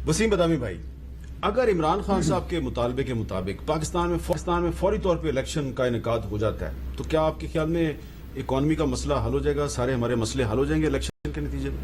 वसीम बदामी भाई, अगर इमरान खान साहब के मुतालबे के मुताबिक पाकिस्तान में फौरी तौर पे इलेक्शन का इनेकाद हो जाता है तो क्या आपके ख्याल में इकॉनमी का मसला हल हो जाएगा, सारे हमारे मसले हल हो जाएंगे इलेक्शन के नतीजे में?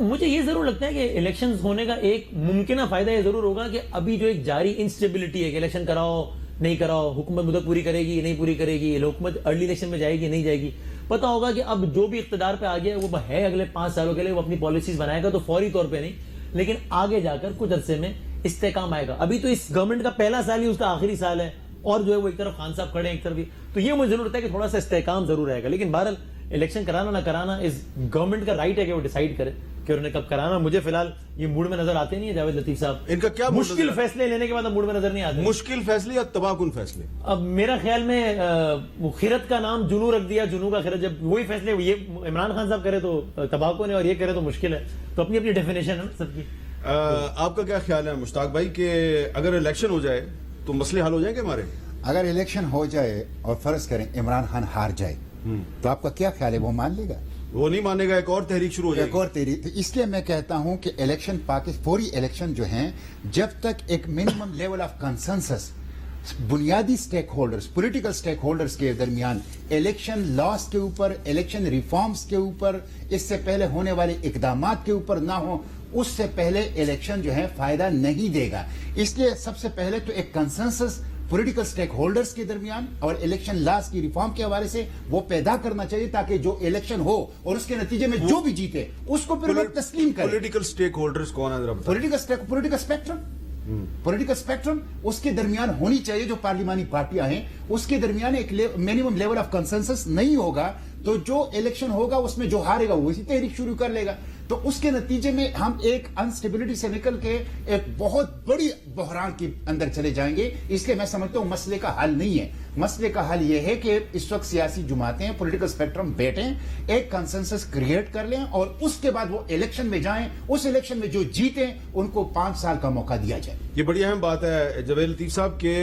मुझे ये जरूर लगता है कि इलेक्शंस होने का एक मुमकिन फायदा ये जरूर होगा कि अभी जो एक जारी इंस्टेबिलिटी है कि इलेक्शन कराओ नहीं कराओ, हुकूमत मुद्दत पूरी करेगी नहीं पूरी करेगी, हुकूमत अर्ली इलेक्शन में जाएगी नहीं जाएगी, पता होगा कि अब जो भी इख्तिदार पे आ गया वो है अगले 5 सालों के लिए वो अपनी पॉलिसीज बनाएगा, तो फौरी तौर पे नहीं लेकिन आगे जाकर कुछ अरसे में इस्तेकाम आएगा। अभी तो इस गवर्नमेंट का पहला साल ही उसका आखिरी साल है और जो है वो एक तरफ खान साहब खड़े हैं एक तरफ भी, तो ये मुझे जरूर लगता है कि थोड़ा सा इस्तेकाम जरूर आएगा। लेकिन बहरहाल इलेक्शन कराना ना कराना इस गवर्नमेंट का राइट है कि वो डिसाइड करे कि उन्हें कब कराना। मुझे फिलहाल ये मूड में नजर आते नहीं है जावेद लतीफ साहब, इनका क्या मुश्किल फैसले लेने के बाद मूड में नजर नहीं आते। मुश्किल फैसले या तबाहकुन फैसले? अब मेरा ख्याल में वो खिरत का नाम जुनू रख दिया, जुनू का खिरत, जब वही फैसले ये इमरान खान साहब करे तो तबाहकुन है और ये करे तो मुश्किल है, तो अपनी अपनी डेफिनेशन है ना सबकी। आपका क्या ख्याल है मुश्ताक भाई कि अगर इलेक्शन हो जाए तो मसले हल हो जाएंगे हमारे? अगर इलेक्शन हो जाए और फर्ज करें इमरान खान हार जाए तो आपका क्या ख्याल है, वो मान लेगा? वो नहीं मानेगा, एक और तहरीक शुरू हो जाएगी। एक और तहरीक। तो इसलिए मैं कहता हूं कि इलेक्शन फौरी इलेक्शन जो हैं, जब तक एक मिनिमम लेवल ऑफ कंसेंसस बुनियादी stakeholders, political stakeholders के दरमियान इलेक्शन लॉस के ऊपर, इलेक्शन रिफॉर्म्स के ऊपर, इससे पहले होने वाले इकदामात के ऊपर ना हो, उससे पहले इलेक्शन जो है फायदा नहीं देगा। इसलिए सबसे पहले तो एक कंसेंसस पॉलिटिकल स्टेक होल्डर्स के दरमियान और इलेक्शन लॉस की रिफॉर्म के हवाले से वो पैदा करना चाहिए ताकि जो इलेक्शन हो और उसके नतीजे में जो भी जीते उसको फिर लोग तस्लीम करें। पॉलिटिकल स्टेक होल्डर्स कौन है जरा बताइए? पॉलिटिकल स्पेक्ट्रम उसके दरमियान होनी चाहिए। जो पार्लिमानी पार्टियां हैं उसके दरमियान एक मिनिमम लेवल ऑफ कंसेंसस नहीं होगा तो जो इलेक्शन होगा उसमें जो हारेगा वो इसी तहरीक शुरू कर लेगा, तो उसके नतीजे में हम एक अनस्टेबिलिटी से निकल के एक बहुत बड़ी बहरान के अंदर चले जाएंगे। इसलिए मैं समझता हूं मसले का हल नहीं है। मसले का हल यह है कि इस वक्त सियासी जुमातें, पॉलिटिकल स्पेक्ट्रम बैठें, एक कंसेंसस क्रिएट कर लें और उसके बाद वो इलेक्शन में जाएं। उस इलेक्शन में जो जीते उनको 5 साल का मौका दिया जाए। ये बड़ी अहम बात है जावेद लतीफ साहब के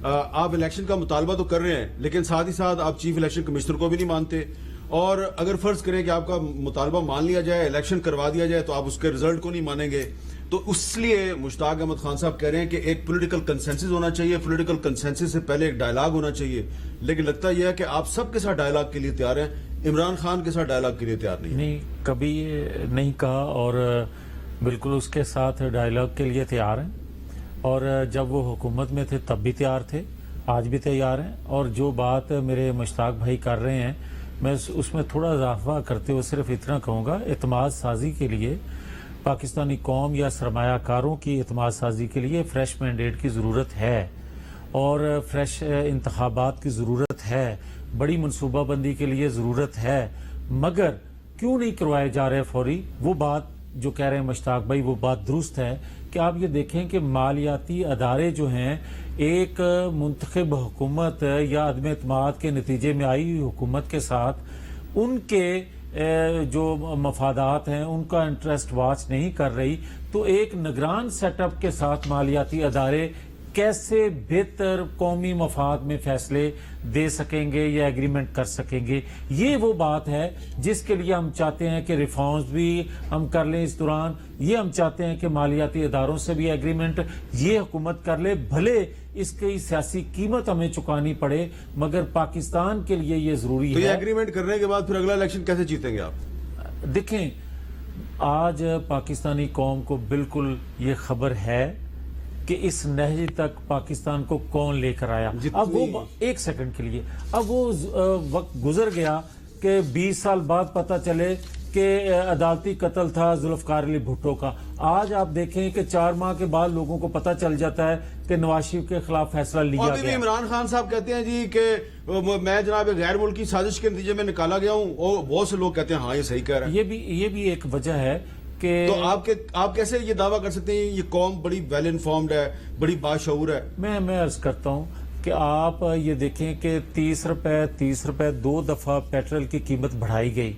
आप इलेक्शन का मुतालबा तो कर रहे हैं लेकिन साथ ही साथ आप चीफ इलेक्शन कमिश्नर को भी नहीं मानते, और अगर फर्ज करें कि आपका मुतालबा मान लिया जाए, इलेक्शन करवा दिया जाए तो आप उसके रिजल्ट को नहीं मानेंगे। तो इसलिए मुश्ताक अहमद खान साहब कह रहे हैं कि एक पॉलिटिकल कंसेंसस होना चाहिए, पॉलिटिकल कंसेंसस से पहले एक डायलॉग होना चाहिए। लेकिन लगता यह है कि आप सबके साथ डायलॉग के लिए तैयार हैं, इमरान खान के साथ डायलॉग के लिए तैयार नहीं। कभी नहीं कहा और बिल्कुल उसके साथ डायलॉग के लिए तैयार हैं, और जब वो हुकूमत में थे तब भी तैयार थे, आज भी तैयार हैं। और जो बात मेरे मुश्ताक भाई कर रहे हैं मैं उसमें थोड़ा इजाफा करते हुए सिर्फ इतना कहूँगा, एतमाद साजी के लिए पाकिस्तानी कौम या सरमायाकारों की एतमाद साजी के लिए फ्रेश मैंडेट की ज़रूरत है और फ्रेश इंतखाबात की ज़रूरत है, बड़ी मनसूबाबंदी के लिए ज़रूरत है। मगर क्यों नहीं करवाए जा रहे फौरी? वो बात जो कह रहे हैं मुश्ताक भाई वो बात दुरुस्त है कि आप ये देखें कि मालियाती अदारे जो हैं एक मुंतखब हुकूमत या अदम एतमाद के नतीजे में आई हुई हुकूमत के साथ उनके जो मफादात हैं उनका इंटरेस्ट वॉच नहीं कर रही, तो एक निगरान सेटअप के साथ मालियाती अदारे कैसे बेहतर कौमी मफाद में फैसले दे सकेंगे या एग्रीमेंट कर सकेंगे। ये वो बात है जिसके लिए हम चाहते हैं कि रिफॉर्म्स भी हम कर लें इस दौरान। ये हम चाहते हैं कि मालियाती इदारों से भी एग्रीमेंट ये हुकूमत कर ले, भले इसकी सियासी कीमत हमें चुकानी पड़े, मगर पाकिस्तान के लिए ये जरूरी है। तो ये एग्रीमेंट करने के बाद फिर अगला इलेक्शन कैसे जीतेंगे आप? देखें, आज पाकिस्तानी कौम को बिल्कुल ये खबर है कि इस नहज तक पाकिस्तान को कौन लेकर आया। अब वो एक सेकंड के लिए अब वो वक्त गुजर गया कि 20 साल बाद पता चले कि अदालती कत्ल था जुल्फकार अली भुट्टो का। आज आप देखें कि 4 माह के बाद लोगों को पता चल जाता है कि नवाज शरीफ के खिलाफ फैसला लिया गया। अभी इमरान खान साहब कहते हैं जी कि मैं जनाब गैर मुल्की साजिश के नतीजे में निकाला गया हूं, और बहुत से लोग कहते हैं हाँ ये सही कह रहा है। ये भी एक वजह है कि तो आप कैसे ये दावा कर सकते हैं ये कौम बड़ी वेल इन्फॉर्म्ड है, बड़ी बाशऊर है? मैं अर्ज करता हूं कि आप ये देखें कि 30 रुपए 2 दफा पेट्रोल की कीमत बढ़ाई गई,